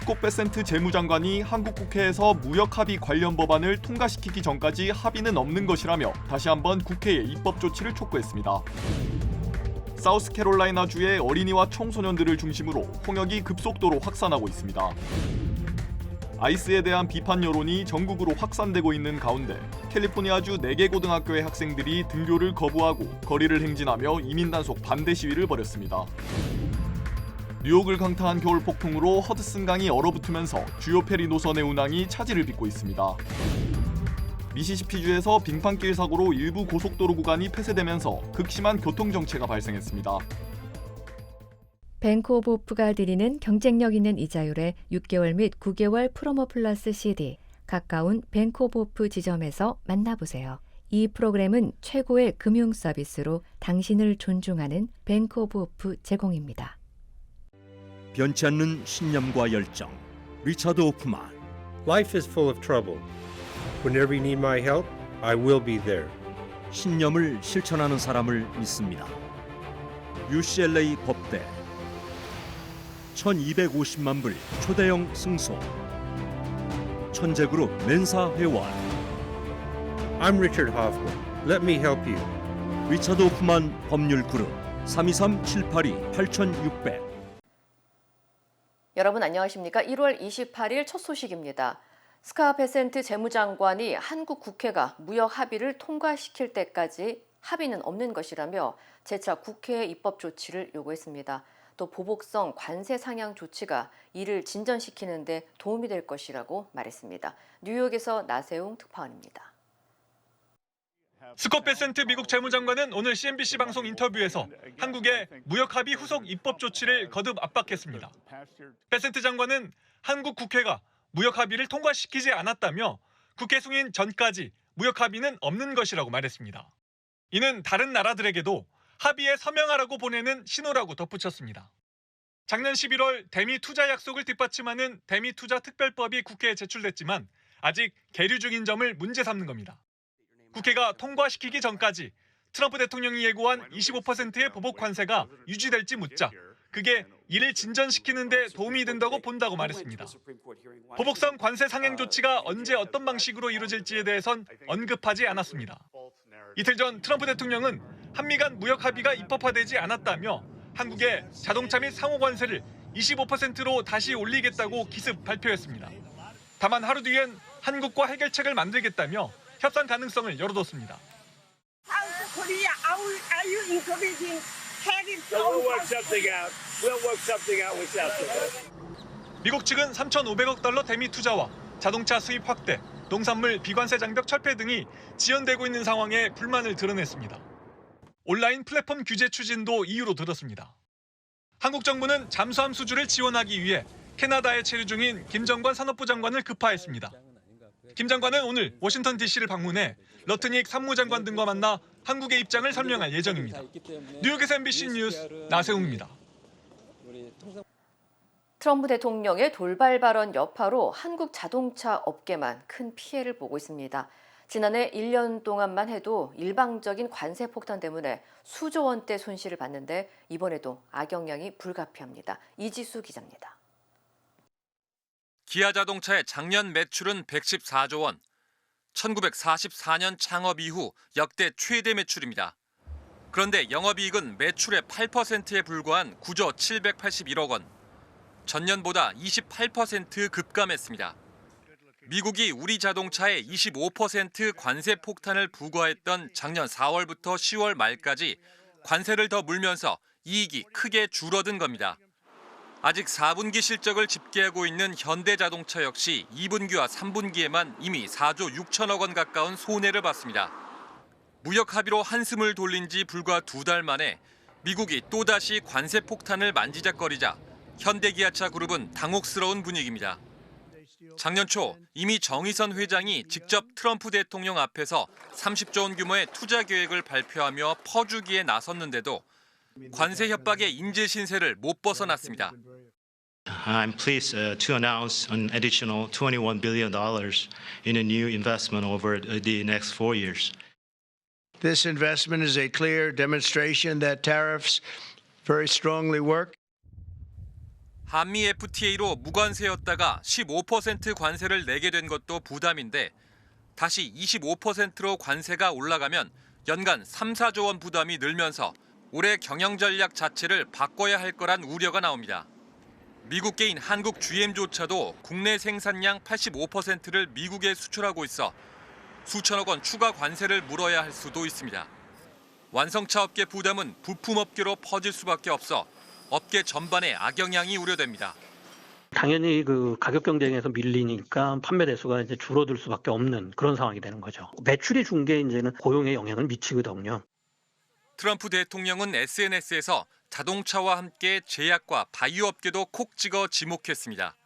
스콧 베센트 재무장관이 한국 국회에서 무역 합의 관련 법안을 통과시키기 전까지 합의는 없는 것이라며 다시 한번 국회에 입법 조치를 촉구했습니다. 사우스캐롤라이나주의 어린이와 청소년들을 중심으로 홍역이 급속도로 확산하고 있습니다. 아이스에 대한 비판 여론이 전국으로 확산되고 있는 가운데 캘리포니아주 4개 고등학교의 학생들이 등교를 거부하고 거리를 행진하며 이민 단속 반대 시위를 벌였습니다. 뉴욕을 강타한 겨울 폭풍으로 허드슨강이 얼어붙으면서 주요 페리 노선의 운항이 차질을 빚고 있습니다. 미시시피주에서 빙판길 사고로 일부 고속도로 구간이 폐쇄되면서 극심한 교통정체가 발생했습니다. 뱅크 오브 호프가 드리는 경쟁력 있는 이자율의 6개월 및 9개월 프로모 플러스 CD, 가까운 뱅크 오브 호프 지점에서 만나보세요. 이 프로그램은 최고의 금융 서비스로 당신을 존중하는 뱅크 오브 호프 제공입니다. 변치 않는 신념과 열정, 리차드 호프만. Life is full of trouble. Whenever you need my help, I will be there. 신념을 실천하는 사람을 믿습니다. UCLA 법대 1250만 불 초대형 승소, 천재그룹 멘사 회원. I'm Richard Hoffman. Let me help you. 리차드 호프만 법률그룹 323-782-8600. 여러분 안녕하십니까? 1월 28일 첫 소식입니다. 스콧 베센트 재무장관이 한국 국회가 무역 합의를 통과시킬 때까지 합의는 없는 것이라며 재차 국회의 입법 조치를 요구했습니다. 또 보복성 관세 상향 조치가 이를 진전시키는 데 도움이 될 것이라고 말했습니다. 뉴욕에서 나세웅 특파원입니다. 스콧 베센트 미국 재무장관은 오늘 CNBC 방송 인터뷰에서 한국의 무역 합의 후속 입법 조치를 거듭 압박했습니다. 베센트 장관은 한국 국회가 무역 합의를 통과시키지 않았다며 국회 승인 전까지 무역 합의는 없는 것이라고 말했습니다. 이는 다른 나라들에게도 합의에 서명하라고 보내는 신호라고 덧붙였습니다. 작년 11월 대미 투자 약속을 뒷받침하는 대미 투자 특별법이 국회에 제출됐지만 아직 계류 중인 점을 문제 삼는 겁니다. 국회가 통과시키기 전까지 트럼프 대통령이 예고한 25%의 보복 관세가 유지될지 묻자 그게 이를 진전시키는 데 도움이 된다고 본다고 말했습니다. 보복성 관세 상행 조치가 언제 어떤 방식으로 이루어질지에 대해선 언급하지 않았습니다. 이틀 전 트럼프 대통령은 한미 간 무역 합의가 입법화되지 않았다며 한국의 자동차 및 상호 관세를 25%로 다시 올리겠다고 기습 발표했습니다. 다만 하루 뒤엔 한국과 해결책을 만들겠다며 협상 가능성을 열어뒀습니다. 미국 측은 3,500억 달러 대미 투자와 자동차 수입 확대, 농산물 비관세 장벽 철폐 등이 지연되고 있는 상황에 불만을 드러냈습니다. 온라인 플랫폼 규제 추진도 이유로 들었습니다. 한국 정부는 잠수함 수주를 지원하기 위해 캐나다에 체류 중인 김정관 산업부 장관을 급파했습니다. 김 장관은 오늘 워싱턴 DC를 방문해 러트닉 산무장관 등과 만나 한국의 입장을 설명할 예정입니다. 뉴욕에서 MBC 뉴스 나세웅입니다. 트럼프 대통령의 돌발 발언 여파로 한국 자동차 업계만 큰 피해를 보고 있습니다. 지난해 1년 동안만 해도 일방적인 관세 폭탄 때문에 수조 원대 손실을 봤는데 이번에도 악영향이 불가피합니다. 이지수 기자입니다. 기아 자동차의 작년 매출은 114조 원, 1944년 창업 이후 역대 최대 매출입니다. 그런데 영업이익은 매출의 8%에 불과한 9조 781억 원, 전년보다 28% 급감했습니다. 미국이 우리 자동차에 25% 관세 폭탄을 부과했던 작년 4월부터 10월 말까지 관세를 더 물면서 이익이 크게 줄어든 겁니다. 아직 4분기 실적을 집계하고 있는 현대자동차 역시 2분기와 3분기에만 이미 4조 6천억 원 가까운 손해를 봤습니다. 무역 합의로 한숨을 돌린 지 불과 2달 만에 미국이 또다시 관세 폭탄을 만지작거리자 현대기아차 그룹은 당혹스러운 분위기입니다. 작년 초 이미 정의선 회장이 직접 트럼프 대통령 앞에서 30조 원 규모의 투자 계획을 발표하며 퍼주기에 나섰는데도 관세 협박의 인재 신세를 못 벗어났습니다. I'm pleased to announce an additional $21 billion in a new investment over the next 4 years. This investment is a clear demonstration that tariffs very strongly work. 한미 FTA로 무관세였다가 15% 관세를 내게 된 것도 부담인데 다시 25%로 관세가 올라가면 연간 3, 4조 원 부담이 늘면서 올해 경영 전략 자체를 바꿔야 할 거란 우려가 나옵니다. 미국계인 한국 GM조차도 국내 생산량 85%를 미국에 수출하고 있어 수천억 원 추가 관세를 물어야 할 수도 있습니다. 완성차 업계 부담은 부품업계로 퍼질 수밖에 없어 업계 전반에 악영향이 우려됩니다. 당연히 그 가격 경쟁에서 밀리니까 판매 대수가 이제 줄어들 수밖에 없는 그런 상황이 되는 거죠. 매출이 준 게 이제는 고용에 영향을 미치거든요. 트럼프 대통령은 SNS에서 자동차와 함께 제약과 바이오 업계도 콕 찍어 지목했습니다.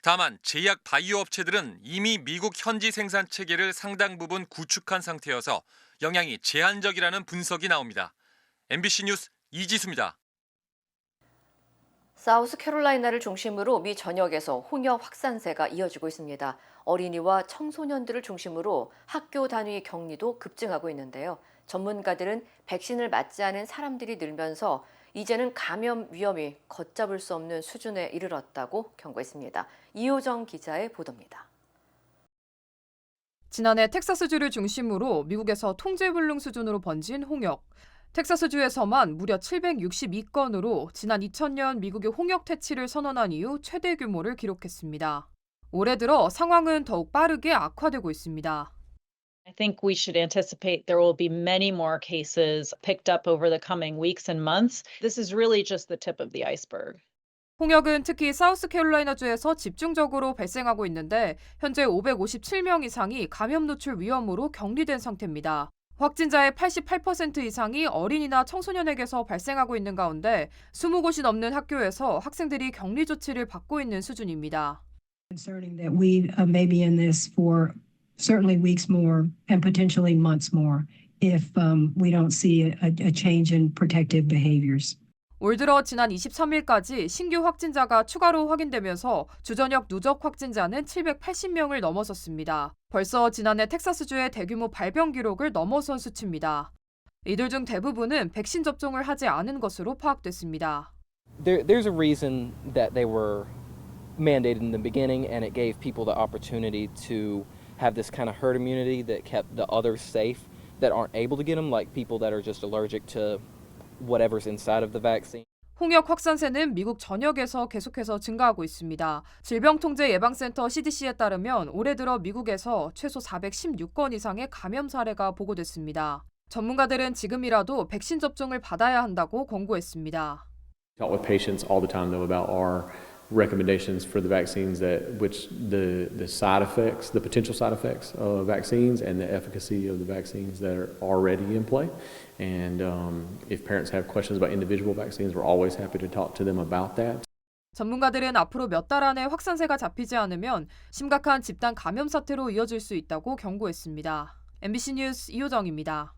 다만 제약 바이오 업체들은 이미 미국 현지 생산 체계를 상당 부분 구축한 상태여서 영향이 제한적이라는 분석이 나옵니다. MBC 뉴스 이지수입니다. 사우스캐롤라이나를 중심으로 미 전역에서 홍역 확산세가 이어지고 있습니다. 어린이와 청소년들을 중심으로 학교 단위 격리도 급증하고 있는데요. 전문가들은 백신을 맞지 않은 사람들이 늘면서 이제는 감염 위험이 걷잡을 수 없는 수준에 이르렀다고 경고했습니다. 이호정 기자의 보도입니다. 지난해 텍사스주를 중심으로 미국에서 통제불능 수준으로 번진 홍역. 텍사스주에서만 무려 762건으로 지난 2000년 미국의 홍역 퇴치를 선언한 이후 최대 규모를 기록했습니다. 올해 들어 상황은 더욱 빠르게 악화되고 있습니다. I think we should anticipate there will be many more cases picked up over the coming weeks and months. This is really just the tip of the iceberg. 홍역은 특히 사우스캐롤라이나주에서 집중적으로 발생하고 있는데 현재 557명 이상이 감염 노출 위험으로 격리된 상태입니다. 확진자의 88% 이상이 어린이나 청소년에게서 발생하고 있는 가운데 20곳이 넘는 학교에서 학생들이 격리 조치를 받고 있는 수준입니다. Concerning that we may be in this for certainly weeks more and potentially months more if we don't see a change in protective behaviors. 올 들어 지난 23일까지 신규 확진자가 추가로 확인되면서 주저녁 누적 확진자는 780명을 넘어섰습니다. 벌써 지난해 텍사스주의 대규모 발병 기록을 넘어선 수치입니다. 이들 중 대부분은 백신 접종을 하지 않은 것으로 파악됐습니다. There's a reason that they were mandated in the beginning, and it gave people the opportunity to have this kind of herd immunity that kept the others safe that aren't able to get them, like people that are just allergic to whatever's inside of the vaccine. 홍역 확산세는 미국 전역에서 계속해서 증가하고 있습니다. 질병통제예방센터 CDC에 따르면 올해 들어 미국에서 최소 416건 이상의 감염 사례가 보고됐습니다. 전문가들은 지금이라도 백신 접종을 받아야 한다고 권고했습니다. Talk with patients all the time though about our recommendations for the vaccines that which the side effects, the potential side effects of vaccines and the efficacy of the vaccines that are already in play. And if parents have questions about individual vaccines, we're always happy to talk to them about that. 전문가들은 앞으로 몇 달 안에 확산세가 잡히지 않으면 심각한 집단 감염 사태로 이어질 수 있다고 경고했습니다. MBC 뉴스 이호정입니다.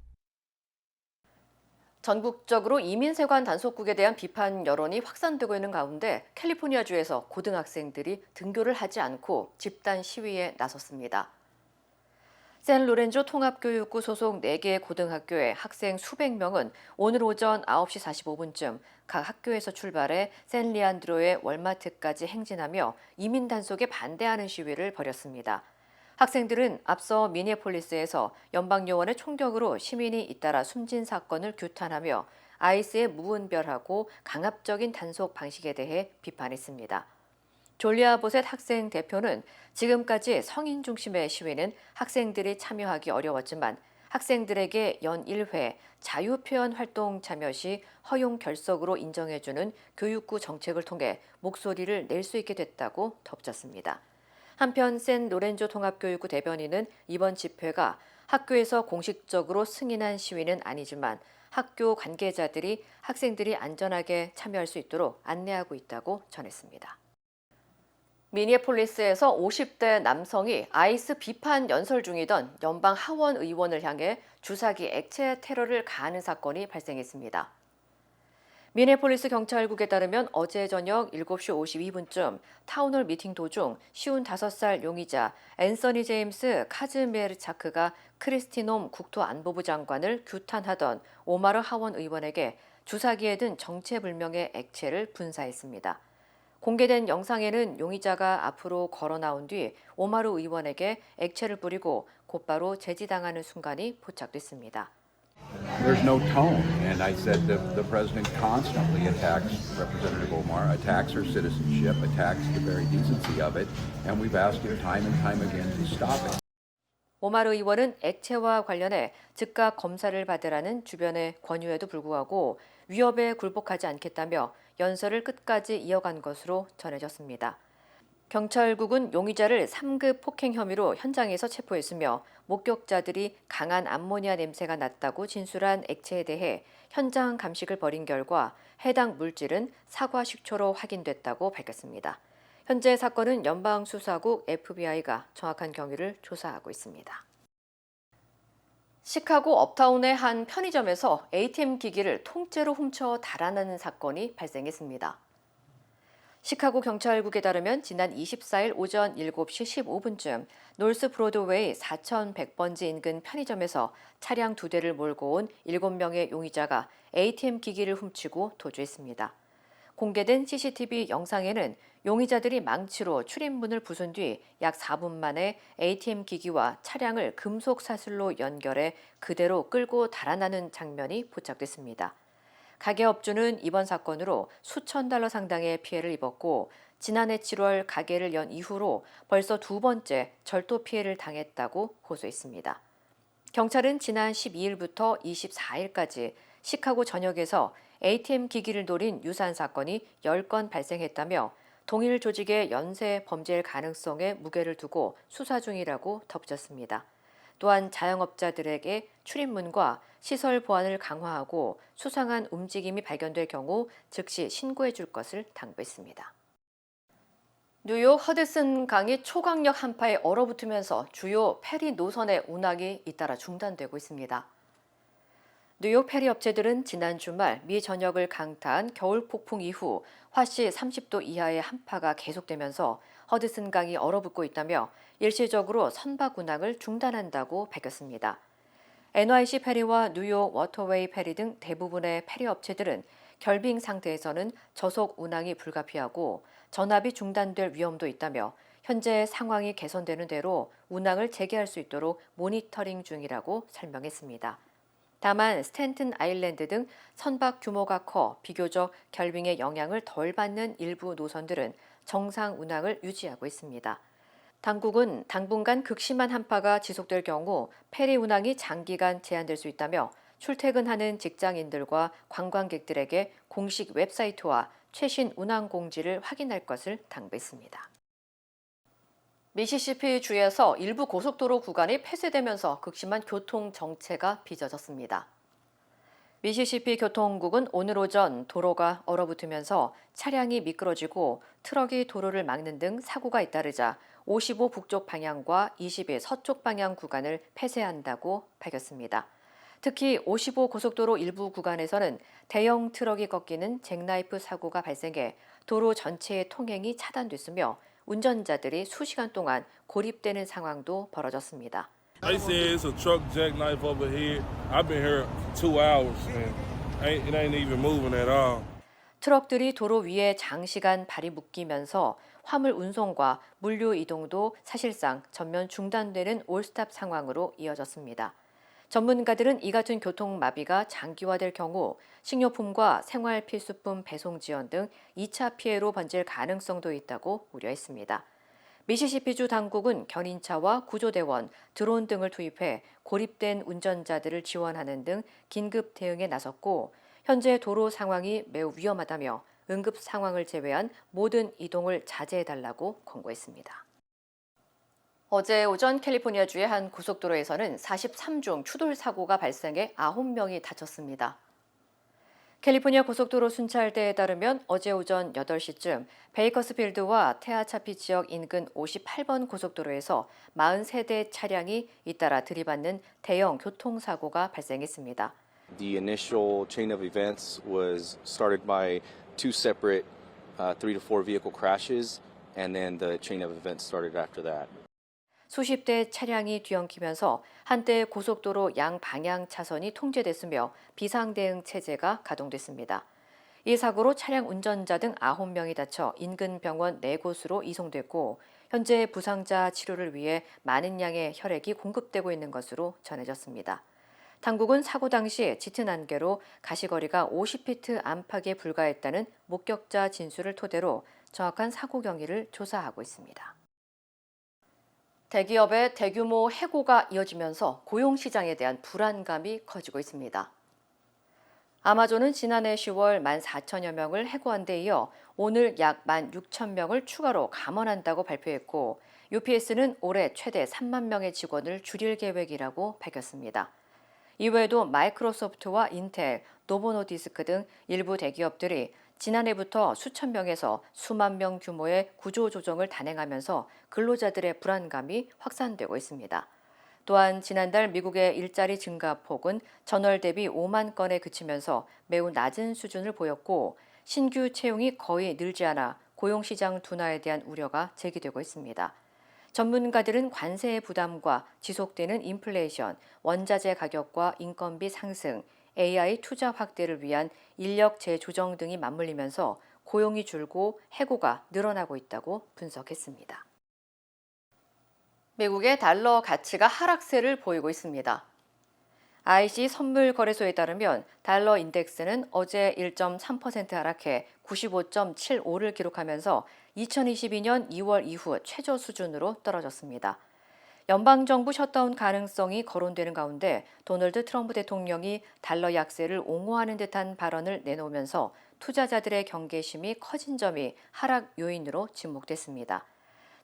전국적으로 이민세관 단속국에 대한 비판 여론이 확산되고 있는 가운데 캘리포니아주에서 고등학생들이 등교를 하지 않고 집단 시위에 나섰습니다. 샌로렌조 통합교육구 소속 4개 고등학교의 학생 수백 명은 오늘 오전 9시 45분쯤 각 학교에서 출발해 샌리안드로의 월마트까지 행진하며 이민 단속에 반대하는 시위를 벌였습니다. 학생들은 앞서 미니애폴리스에서 연방요원의 총격으로 시민이 잇따라 숨진 사건을 규탄하며 아이스의 무분별하고 강압적인 단속 방식에 대해 비판했습니다. 졸리아 보셋 학생 대표는 지금까지 성인 중심의 시위는 학생들이 참여하기 어려웠지만 학생들에게 연 1회 자유표현 활동 참여 시 허용 결석으로 인정해주는 교육부 정책을 통해 목소리를 낼 수 있게 됐다고 덧붙였습니다. 한편 샌로렌조 통합교육구 대변인은 이번 집회가 학교에서 공식적으로 승인한 시위는 아니지만 학교 관계자들이 학생들이 안전하게 참여할 수 있도록 안내하고 있다고 전했습니다. 미니애폴리스에서 50대 남성이 아이스 비판 연설 중이던 연방 하원 의원을 향해 주사기 액체 테러를 가하는 사건이 발생했습니다. 미네폴리스 경찰국에 따르면 어제 저녁 7시 52분쯤 타운홀 미팅 도중 55살 용의자 앤서니 제임스 카즈메르차크가 크리스티놈 국토안보부 장관을 규탄하던 오마르 하원 의원에게 주사기에 든 정체불명의 액체를 분사했습니다. 공개된 영상에는 용의자가 앞으로 걸어 나온 뒤 오마루 의원에게 액체를 뿌리고 곧바로 제지당하는 순간이 포착됐습니다. There's no tone, and I said the president constantly attacks Representative Omar, attacks her citizenship, attacks the very decency of it, and we've asked him time and time again to stop it. 오마르 의원은 액체와 관련해 즉각 검사를 받으라는 주변의 권유에도 불구하고 위협에 굴복하지 않겠다며 연설을 끝까지 이어간 것으로 전해졌습니다. 경찰국은 용의자를 3급 폭행 혐의로 현장에서 체포했으며 목격자들이 강한 암모니아 냄새가 났다고 진술한 액체에 대해 현장 감식을 벌인 결과 해당 물질은 사과 식초로 확인됐다고 밝혔습니다. 현재 사건은 연방수사국 FBI가 정확한 경위를 조사하고 있습니다. 시카고 업타운의 한 편의점에서 ATM 기기를 통째로 훔쳐 달아나는 사건이 발생했습니다. 시카고 경찰국에 따르면 지난 24일 오전 7시 15분쯤 노스 브로드웨이 4100번지 인근 편의점에서 차량 2대를 몰고 온 7명의 용의자가 ATM 기기를 훔치고 도주했습니다. 공개된 CCTV 영상에는 용의자들이 망치로 출입문을 부순 뒤 약 4분 만에 ATM 기기와 차량을 금속 사슬로 연결해 그대로 끌고 달아나는 장면이 포착됐습니다. 가게 업주는 이번 사건으로 수천 달러 상당의 피해를 입었고 지난해 7월 가게를 연 이후로 벌써 2번째 절도 피해를 당했다고 호소했습니다. 경찰은 지난 12일부터 24일까지 시카고 전역에서 ATM 기기를 노린 유사한 사건이 10건 발생했다며 동일 조직의 연쇄 범죄일 가능성에 무게를 두고 수사 중이라고 덧붙였습니다. 또한 자영업자들에게 출입문과 시설 보안을 강화하고 수상한 움직임이 발견될 경우 즉시 신고해 줄 것을 당부했습니다. 뉴욕 허드슨 강이 초강력 한파에 얼어붙으면서 주요 페리 노선의 운항이 잇따라 중단되고 있습니다. 뉴욕 페리 업체들은 지난 주말 미 전역을 강타한 겨울 폭풍 이후 화씨 30도 이하의 한파가 계속되면서 허드슨 강이 얼어붙고 있다며 일시적으로 선박 운항을 중단한다고 밝혔습니다. NYC 페리와 뉴욕 워터웨이 페리 등 대부분의 페리 업체들은 결빙 상태에서는 저속 운항이 불가피하고 전압이 중단될 위험도 있다며 현재 상황이 개선되는 대로 운항을 재개할 수 있도록 모니터링 중이라고 설명했습니다. 다만 스탠튼 아일랜드 등 선박 규모가 커 비교적 결빙의 영향을 덜 받는 일부 노선들은 정상 운항을 유지하고 있습니다. 당국은 당분간 극심한 한파가 지속될 경우 페리 운항이 장기간 제한될 수 있다며 출퇴근하는 직장인들과 관광객들에게 공식 웹사이트와 최신 운항 공지를 확인할 것을 당부했습니다. 미시시피 주에서 일부 고속도로 구간이 폐쇄되면서 극심한 교통 정체가 빚어졌습니다. 미시시피 교통국은 오늘 오전 도로가 얼어붙으면서 차량이 미끄러지고 트럭이 도로를 막는 등 사고가 잇따르자 55 북쪽 방향과 21 서쪽 방향 구간을 폐쇄한다고 밝혔습니다. 특히 55 고속도로 일부 구간에서는 대형 트럭이 꺾이는 잭나이프 사고가 발생해 도로 전체의 통행이 차단됐으며 운전자들이 수시간 동안 고립되는 상황도 벌어졌습니다. They said it's a truck jackknife over here. I've been here 2 hours and it ain't even moving at all. 트럭들이 도로 위에 장시간 발이 묶이면서 화물 운송과 물류 이동도 사실상 전면 중단되는 올스탑 상황으로 이어졌습니다. 전문가들은 이 같은 교통 마비가 장기화될 경우 식료품과 생활 필수품 배송 지연 등 2차 피해로 번질 가능성도 있다고 우려했습니다. 미시시피주 당국은 견인차와 구조대원, 드론 등을 투입해 고립된 운전자들을 지원하는 등 긴급 대응에 나섰고 현재 도로 상황이 매우 위험하다며 응급 상황을 제외한 모든 이동을 자제해달라고 권고했습니다. 어제 오전 캘리포니아주의 한 고속도로에서는 43종 추돌 사고가 발생해 9명이 다쳤습니다. 캘리포니아 고속도로 순찰대에 따르면 어제 오전 8시쯤 베이커스필드와 테아차피 지역 인근 58번 고속도로에서 43대 차량이 잇따라 들이받는 대형 교통사고가 발생했습니다. The initial chain of events was started by 2 separate 3 to 4 vehicle crashes, and then the chain of events started after that. 수십 대 차량이 뒤엉키면서 한때 고속도로 양방향 차선이 통제됐으며 비상대응 체제가 가동됐습니다. 이 사고로 차량 운전자 등 9명이 다쳐 인근 병원 4곳으로 이송됐고 현재 부상자 치료를 위해 많은 양의 혈액이 공급되고 있는 것으로 전해졌습니다. 당국은 사고 당시 짙은 안개로 가시거리가 50피트 안팎에 불과했다는 목격자 진술을 토대로 정확한 사고 경위를 조사하고 있습니다. 대기업의 대규모 해고가 이어지면서 고용시장에 대한 불안감이 커지고 있습니다. 아마존은 지난해 10월 14,000여 명을 해고한 데 이어 오늘 약 16,000명을 추가로 감원한다고 발표했고 UPS는 올해 최대 3만 명의 직원을 줄일 계획이라고 밝혔습니다. 이외에도 마이크로소프트와 인텔, 노보노디스크 등 일부 대기업들이 지난해부터 수천 명에서 수만 명 규모의 구조조정을 단행하면서 근로자들의 불안감이 확산되고 있습니다. 또한 지난달 미국의 일자리 증가폭은 전월 대비 5만 건에 그치면서 매우 낮은 수준을 보였고 신규 채용이 거의 늘지 않아 고용시장 둔화에 대한 우려가 제기되고 있습니다. 전문가들은 관세의 부담과 지속되는 인플레이션, 원자재 가격과 인건비 상승, AI 투자 확대를 위한 인력 재조정 등이 맞물리면서 고용이 줄고 해고가 늘어나고 있다고 분석했습니다. 미국의 달러 가치가 하락세를 보이고 있습니다. IC 선물 거래소에 따르면 달러 인덱스는 어제 1.3% 하락해 95.75를 기록하면서 2022년 2월 이후 최저 수준으로 떨어졌습니다. 연방정부 셧다운 가능성이 거론되는 가운데 도널드 트럼프 대통령이 달러 약세를 옹호하는 듯한 발언을 내놓으면서 투자자들의 경계심이 커진 점이 하락 요인으로 지목됐습니다.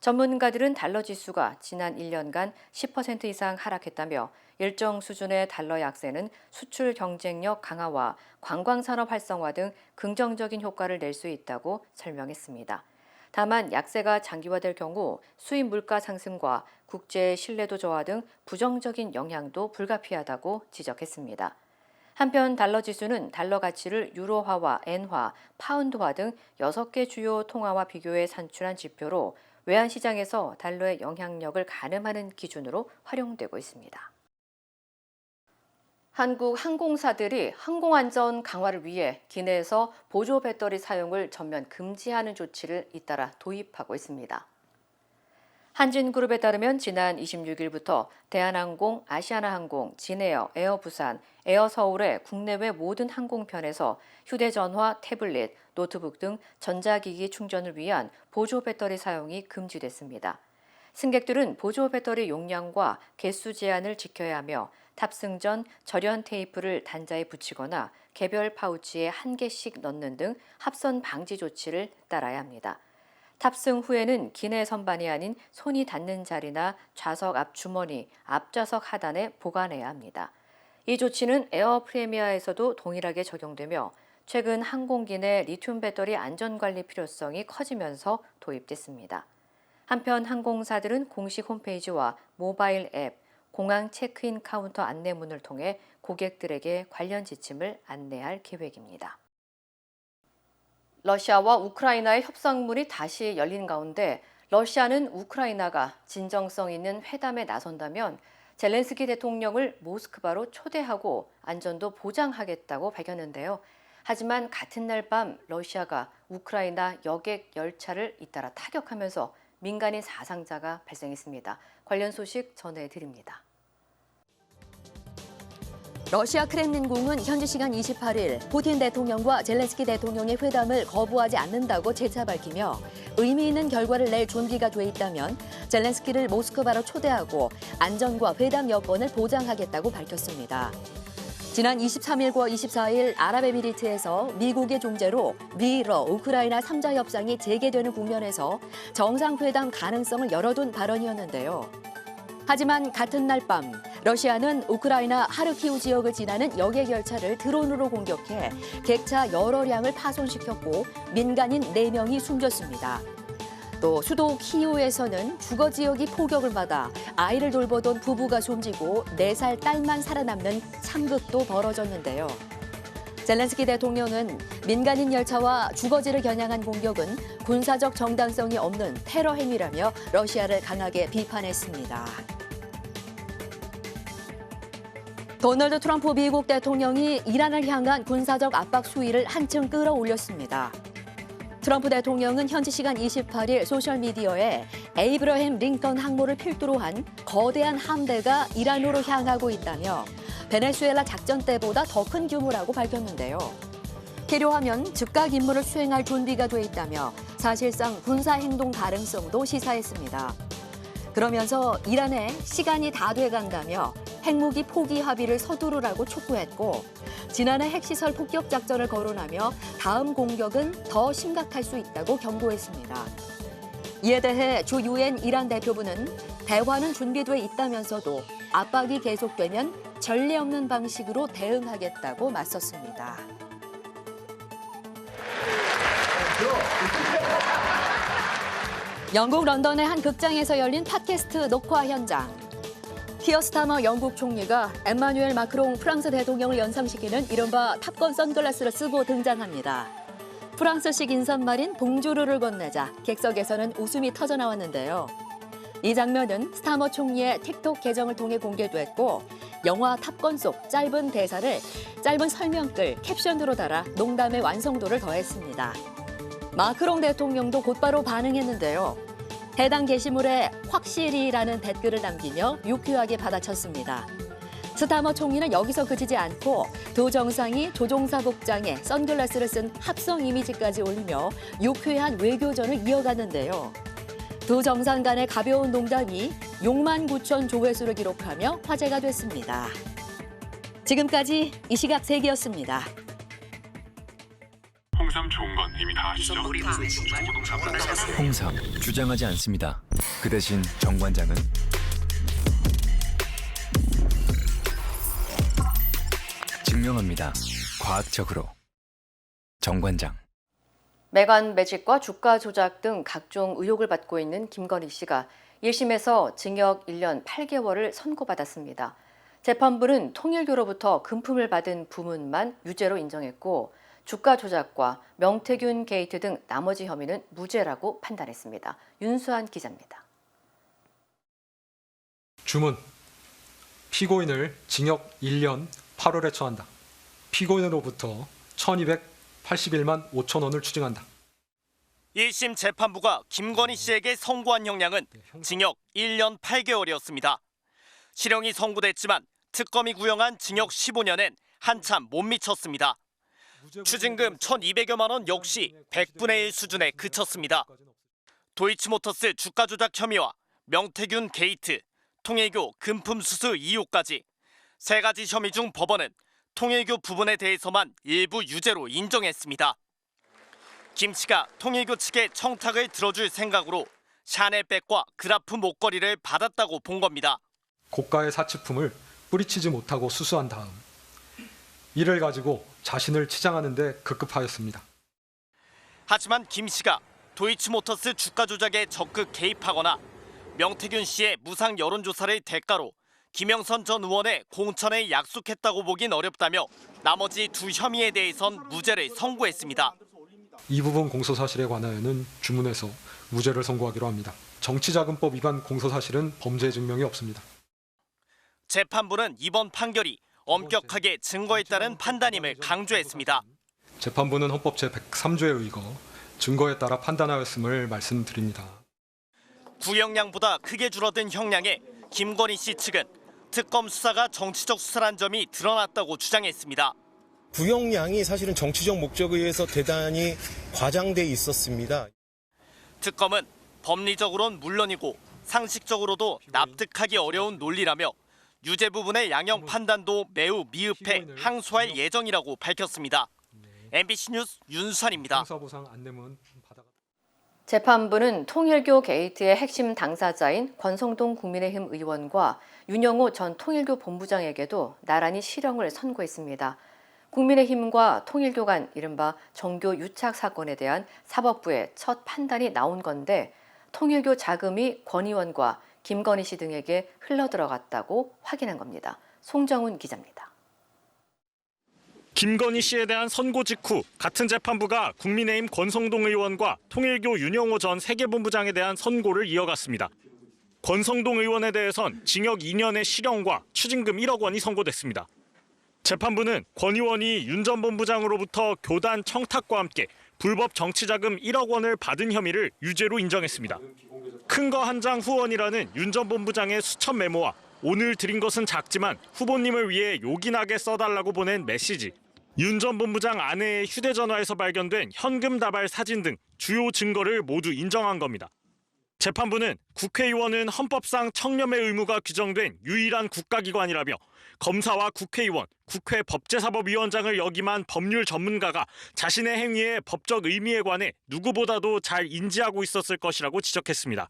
전문가들은 달러 지수가 지난 1년간 10% 이상 하락했다며 일정 수준의 달러 약세는 수출 경쟁력 강화와 관광산업 활성화 등 긍정적인 효과를 낼 수 있다고 설명했습니다. 다만 약세가 장기화될 경우 수입 물가 상승과 국제 신뢰도 저하 등 부정적인 영향도 불가피하다고 지적했습니다. 한편 달러 지수는 달러 가치를 유로화와 엔화, 파운드화 등 6개 주요 통화와 비교해 산출한 지표로 외환시장에서 달러의 영향력을 가늠하는 기준으로 활용되고 있습니다. 한국 항공사들이 항공안전 강화를 위해 기내에서 보조 배터리 사용을 전면 금지하는 조치를 잇따라 도입하고 있습니다. 한진그룹에 따르면 지난 26일부터 대한항공, 아시아나항공, 진에어, 에어부산, 에어서울의 국내외 모든 항공편에서 휴대전화, 태블릿, 노트북 등 전자기기 충전을 위한 보조 배터리 사용이 금지됐습니다. 승객들은 보조 배터리 용량과 개수 제한을 지켜야 하며 탑승 전 절연 테이프를 단자에 붙이거나 개별 파우치에 1개씩 넣는 등 합선 방지 조치를 따라야 합니다. 탑승 후에는 기내 선반이 아닌 손이 닿는 자리나 좌석 앞 주머니, 앞좌석 하단에 보관해야 합니다. 이 조치는 에어 프리미어에서도 동일하게 적용되며 최근 항공기 내 리튬 배터리 안전관리 필요성이 커지면서 도입됐습니다. 한편 항공사들은 공식 홈페이지와 모바일 앱, 공항 체크인 카운터 안내문을 통해 고객들에게 관련 지침을 안내할 계획입니다. 러시아와 우크라이나의 협상문이 다시 열린 가운데 러시아는 우크라이나가 진정성 있는 회담에 나선다면 젤렌스키 대통령을 모스크바로 초대하고 안전도 보장하겠다고 밝혔는데요. 하지만 같은 날 밤 러시아가 우크라이나 여객 열차를 잇따라 타격하면서 민간인 사상자가 발생했습니다. 관련 소식 전해드립니다. 러시아 크렘린궁은 현지 시간 28일 푸틴 대통령과 젤렌스키 대통령의 회담을 거부하지 않는다고 재차 밝히며 의미 있는 결과를 낼 준비가 돼 있다면 젤렌스키를 모스크바로 초대하고 안전과 회담 여건을 보장하겠다고 밝혔습니다. 지난 23일과 24일 아랍에미리트에서 미국의 중재로 미러 우크라이나 3자 협상이 재개되는 국면에서 정상회담 가능성을 열어둔 발언이었는데요. 하지만 같은 날 밤 러시아는 우크라이나 하르키우 지역을 지나는 여객 열차를 드론으로 공격해 객차 여러 량을 파손시켰고 민간인 4명이 숨졌습니다. 또 수도 키이우에서는 주거 지역이 포격을 받아 아이를 돌보던 부부가 숨지고 4살 딸만 살아남는 참극도 벌어졌는데요. 젤렌스키 대통령은 민간인 열차와 주거지를 겨냥한 공격은 군사적 정당성이 없는 테러 행위라며 러시아를 강하게 비판했습니다. 도널드 트럼프 미국 대통령이 이란을 향한 군사적 압박 수위를 한층 끌어올렸습니다. 트럼프 대통령은 현지 시간 28일 소셜미디어에 에이브러햄 링컨 항모를 필두로 한 거대한 함대가 이란으로 향하고 있다며 베네수엘라 작전 때보다 더 큰 규모라고 밝혔는데요. 필요하면 즉각 임무를 수행할 준비가 돼 있다며 사실상 군사행동 가능성도 시사했습니다. 그러면서 이란에 시간이 다 돼간다며 핵무기 포기 합의를 서두르라고 촉구했고 지난해 핵시설 폭격 작전을 거론하며 다음 공격은 더 심각할 수 있다고 경고했습니다. 이에 대해 주 유엔 이란 대표부는 대화는 준비돼 있다면서도 압박이 계속되면 전례 없는 방식으로 대응하겠다고 맞섰습니다. 영국 런던의 한 극장에서 열린 팟캐스트 녹화 현장. 키어 스타머 영국 총리가 엠마뉴엘 마크롱 프랑스 대통령을 연상시키는 이른바 탑건 선글라스를 쓰고 등장합니다. 프랑스식 인사말인 봉주르를 건네자 객석에서는 웃음이 터져나왔는데요. 이 장면은 스타머 총리의 틱톡 계정을 통해 공개됐고 영화 탑건 속 짧은 대사를 짧은 설명글, 캡션으로 달아 농담의 완성도를 더했습니다. 마크롱 대통령도 곧바로 반응했는데요. 해당 게시물에 확실히라는 댓글을 남기며 유쾌하게 받아쳤습니다. 스타머 총리는 여기서 그치지 않고 두 정상이 조종사 복장에 선글라스를 쓴 합성 이미지까지 올리며 유쾌한 외교전을 이어갔는데요. 두 정상 간의 가벼운 농담이 6만 9천 조회수를 기록하며 화제가 됐습니다. 지금까지 이 시각 세계였습니다. 홍삼 좋은 건 이미 다 아시죠? 홍삼 주장하지 않습니다. 그 대신 정관장은 증명합니다. 과학적으로. 정관장. 매관 매직과 주가 조작 등 각종 의혹을 받고 있는 김건희 씨가 1심에서 징역 1년 8개월을 선고받았습니다. 재판부는 통일교로부터 금품을 받은 부문만 유죄로 인정했고 주가 조작과 명태균 게이트 등 나머지 혐의는 무죄라고 판단했습니다. 윤수한 기자입니다. 주문. 피고인을 징역 1년 8월에 처한다. 피고인으로부터 1,281만 5천 원을 추징한다. 1심 재판부가 김건희 씨에게 선고한 형량은 징역 1년 8개월이었습니다. 실형이 선고됐지만 특검이 구형한 징역 15년엔 한참 못 미쳤습니다. 추징금 1,200여만 원 역시 100분의 1 수준에 그쳤습니다. 도이치모터스 주가 조작 혐의와 명태균 게이트, 통일교 금품 수수 이유까지 세 가지 혐의 중 법원은 통일교 부분에 대해서만 일부 유죄로 인정했습니다. 김 씨가 통일교 측의 청탁을 들어줄 생각으로 샤넬백과 그라프 목걸이를 받았다고 본 겁니다. 고가의 사치품을 뿌리치지 못하고 수수한 다음 이를 가지고 자신을 치장하는 데 급급하였습니다. 하지만 김 씨가 도이치모터스 주가 조작에 적극 개입하거나 명태균 씨의 무상 여론조사를 대가로 김영선 전 의원의 공천에 약속했다고 보긴 어렵다며 나머지 두 혐의에 대해선 무죄를 선고했습니다. 이 부분 공소사실에 관하여는 주문에서 무죄를 선고하기로 합니다. 정치자금법 위반 공소사실은 범죄 증명이 없습니다. 재판부는 이번 판결이 엄격하게 증거에 따른 판단임을 강조했습니다. 재판부는 헌법 제103조에 의거 증거에 따라 판단하였음을 말씀드립니다. 구형량보다 크게 줄어든 형량에 김건희 씨 측은 특검 수사가 정치적 수사란 점이 드러났다고 주장했습니다. 구형량이 사실은 정치적 목적에 의해서 대단히 과장돼 있었습니다. 특검은 법리적으로는 물론이고 상식적으로도 납득하기 어려운 논리라며 유죄 부분의 양형 판단도 매우 미흡해 항소할 예정이라고 밝혔습니다. MBC 뉴스 윤수환입니다. 재판부는 통일교 게이트의 핵심 당사자인 권성동 국민의힘 의원과 윤영호 전 통일교 본부장에게도 나란히 실형을 선고했습니다. 국민의힘과 통일교 간 이른바 정교 유착 사건에 대한 사법부의 첫 판단이 나온 건데 통일교 자금이 권 의원과 김건희 씨 등에게 흘러들어갔다고 확인한 겁니다. 송정훈 기자입니다. 김건희 씨에 대한 선고 직후 같은 재판부가 국민의힘 권성동 의원과 통일교 윤영호 전 세계본부장에 대한 선고를 이어갔습니다. 권성동 의원에 대해선 징역 2년의 실형과 추징금 1억 원이 선고됐습니다. 재판부는 권 의원이 윤 전 본부장으로부터 교단 청탁과 함께 불법 정치자금 1억 원을 받은 혐의를 유죄로 인정했습니다. 큰 거 한 장 후원이라는 윤 전 본부장의 수천 메모와 오늘 드린 것은 작지만 후보님을 위해 요긴하게 써달라고 보낸 메시지, 윤 전 본부장 아내의 휴대전화에서 발견된 현금 다발 사진 등 주요 증거를 모두 인정한 겁니다. 재판부는 국회의원은 헌법상 청렴의 의무가 규정된 유일한 국가기관이라며 검사와 국회의원, 국회 법제사법위원장을 역임한 법률 전문가가 자신의 행위의 법적 의미에 관해 누구보다도 잘 인지하고 있었을 것이라고 지적했습니다.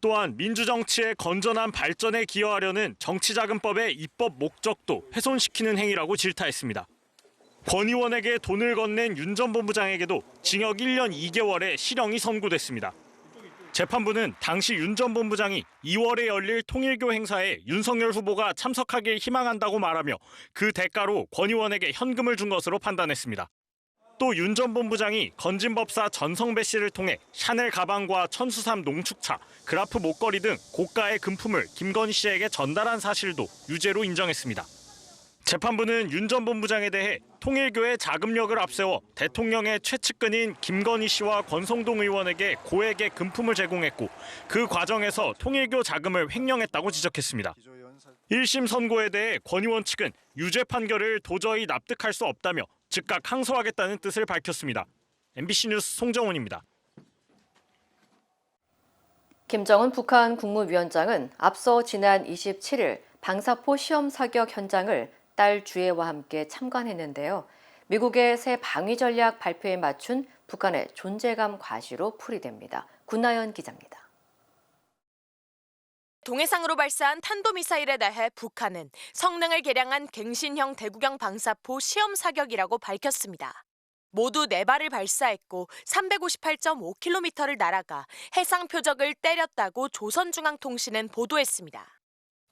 또한 민주정치의 건전한 발전에 기여하려는 정치자금법의 입법 목적도 훼손시키는 행위라고 질타했습니다. 권 의원에게 돈을 건넨 윤 전 본부장에게도 징역 1년 2개월의 실형이 선고됐습니다. 재판부는 당시 윤 전 본부장이 2월에 열릴 통일교 행사에 윤석열 후보가 참석하길 희망한다고 말하며 그 대가로 권 의원에게 현금을 준 것으로 판단했습니다. 또 윤 전 본부장이 건진법사 전성배 씨를 통해 샤넬 가방과 천수삼 농축차, 그라프 목걸이 등 고가의 금품을 김건희 씨에게 전달한 사실도 유죄로 인정했습니다. 재판부는 윤 전 본부장에 대해 통일교의 자금력을 앞세워 대통령의 최측근인 김건희 씨와 권성동 의원에게 고액의 금품을 제공했고 그 과정에서 통일교 자금을 횡령했다고 지적했습니다. 1심 선고에 대해 권 의원 측은 유죄 판결을 도저히 납득할 수 없다며 즉각 항소하겠다는 뜻을 밝혔습니다. MBC 뉴스 송정훈입니다. 김정은 북한 국무위원장은 앞서 지난 27일 방사포 시험 사격 현장을 딸 주애와 함께 참관했는데요. 미국의 새 방위 전략 발표에 맞춘 북한의 존재감 과시로 풀이됩니다. 군나연 기자입니다. 동해상으로 발사한 탄도미사일에 대해 북한은 성능을 개량한 갱신형 대구경 방사포 시험 사격이라고 밝혔습니다. 모두 4발을 발사했고 358.5km를 날아가 해상 표적을 때렸다고 조선중앙통신은 보도했습니다.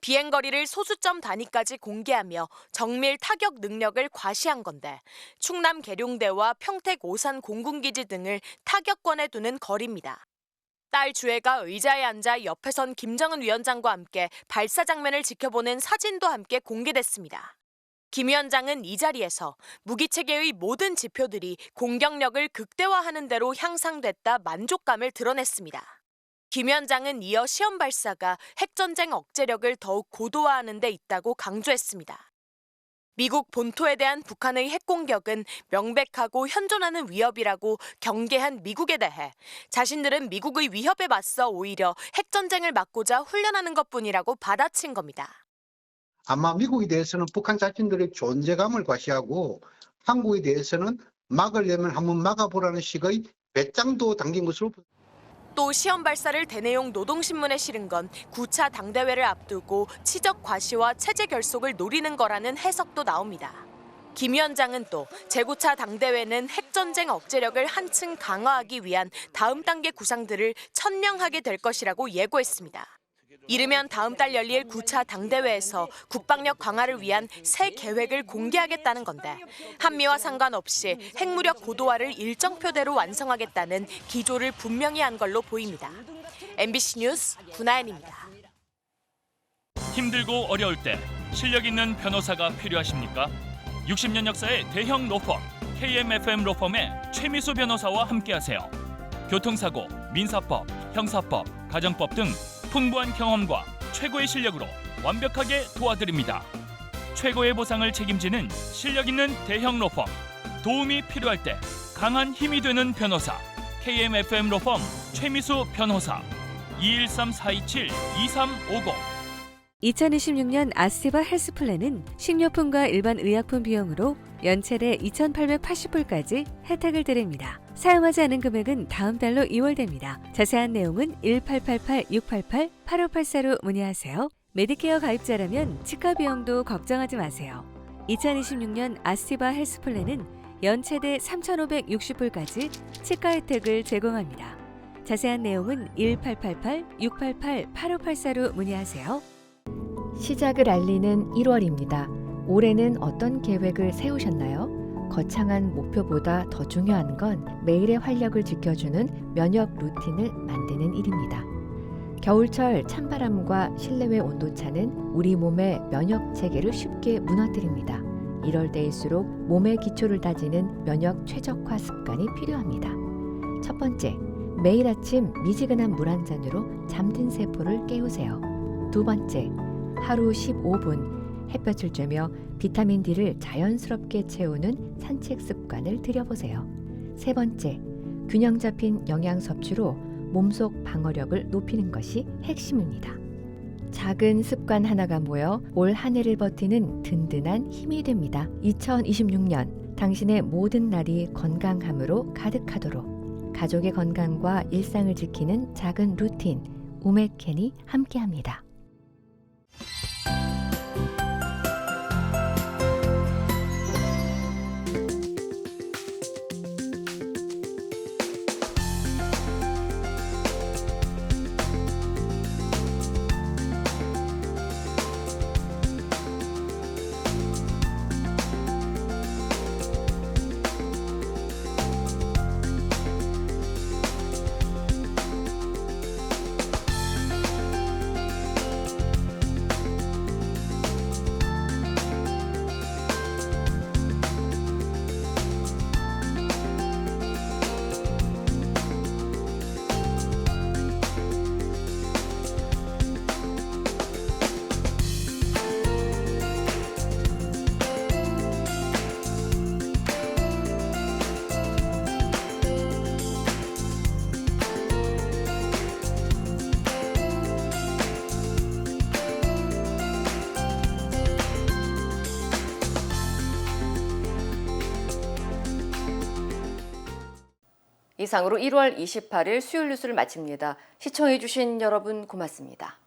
비행거리를 소수점 단위까지 공개하며 정밀 타격 능력을 과시한 건데 충남 계룡대와 평택 오산 공군기지 등을 타격권에 두는 거리입니다. 딸 주애가 의자에 앉아 옆에 선 김정은 위원장과 함께 발사 장면을 지켜보는 사진도 함께 공개됐습니다. 김 위원장은 이 자리에서 무기체계의 모든 지표들이 공격력을 극대화하는 대로 향상됐다 만족감을 드러냈습니다. 김 위원장은 이어 시험 발사가 핵전쟁 억제력을 더욱 고도화하는 데 있다고 강조했습니다. 미국 본토에 대한 북한의 핵공격은 명백하고 현존하는 위협이라고 경계한 미국에 대해 자신들은 미국의 위협에 맞서 오히려 핵전쟁을 막고자 훈련하는 것뿐이라고 받아친 겁니다. 아마 미국에 대해서는 북한 자신들의 존재감을 과시하고 한국에 대해서는 막으려면 한번 막아보라는 식의 배짱도 담긴 것으로 보입니다. 또 시험 발사를 대내용 노동신문에 실은 건 9차 당대회를 앞두고 치적 과시와 체제 결속을 노리는 거라는 해석도 나옵니다. 김 위원장은 또 제9차 당대회는 핵전쟁 억제력을 한층 강화하기 위한 다음 단계 구상들을 천명하게 될 것이라고 예고했습니다. 이르면 다음 달 열릴 9차 당대회에서 국방력 강화를 위한 새 계획을 공개하겠다는 건데 한미와 상관없이 핵무력 고도화를 일정표대로 완성하겠다는 기조를 분명히 한 걸로 보입니다. MBC 뉴스 군아연입니다. 힘들고 어려울 때 실력 있는 변호사가 필요하십니까? 60년 역사의 대형 로펌 KMFM 로펌의 최미수 변호사와 함께하세요. 교통사고, 민사법, 형사법, 가정법 등 풍부한 경험과 최고의 실력으로 완벽하게 도와드립니다. 최고의 보상을 책임지는 실력 있는 대형 로펌, 도움이 필요할 때 강한 힘이 되는 변호사, KMFM 로펌 최미수 변호사, 213-427-2350. 2026년 아스티바 헬스플랜은 식료품과 일반 의약품 비용으로 연체대 2,880불까지 혜택을 드립니다. 사용하지 않은 금액은 다음 달로 2월됩니다. 자세한 내용은 1888-688-8584로 문의하세요. 메디케어 가입자라면 치과 비용도 걱정하지 마세요. 2026년 아스티바 헬스플랜은 연체대 3,560불까지 치과 혜택을 제공합니다. 자세한 내용은 1888-688-8584로 문의하세요. 시작을 알리는 1월입니다. 올해는 어떤 계획을 세우셨나요? 거창한 목표보다 더 중요한 건 매일의 활력을 지켜주는 면역 루틴을 만드는 일입니다. 겨울철 찬바람과 실내외 온도차는 우리 몸의 면역 체계를 쉽게 무너뜨립니다. 이럴 때일수록 몸의 기초를 다지는 면역 최적화 습관이 필요합니다. 첫 번째, 매일 아침 미지근한 물 한 잔으로 잠든 세포를 깨우세요. 두 번째, 하루 15분 햇볕을 쬐며 비타민 D를 자연스럽게 채우는 산책 습관을 들여보세요. 세 번째, 균형 잡힌 영양 섭취로 몸속 방어력을 높이는 것이 핵심입니다. 작은 습관 하나가 모여 올 한 해를 버티는 든든한 힘이 됩니다. 2026년 당신의 모든 날이 건강함으로 가득하도록 가족의 건강과 일상을 지키는 작은 루틴 우메켄이 함께합니다. 이상으로 1월 28일 수요일 뉴스를 마칩니다. 시청해주신 여러분 고맙습니다.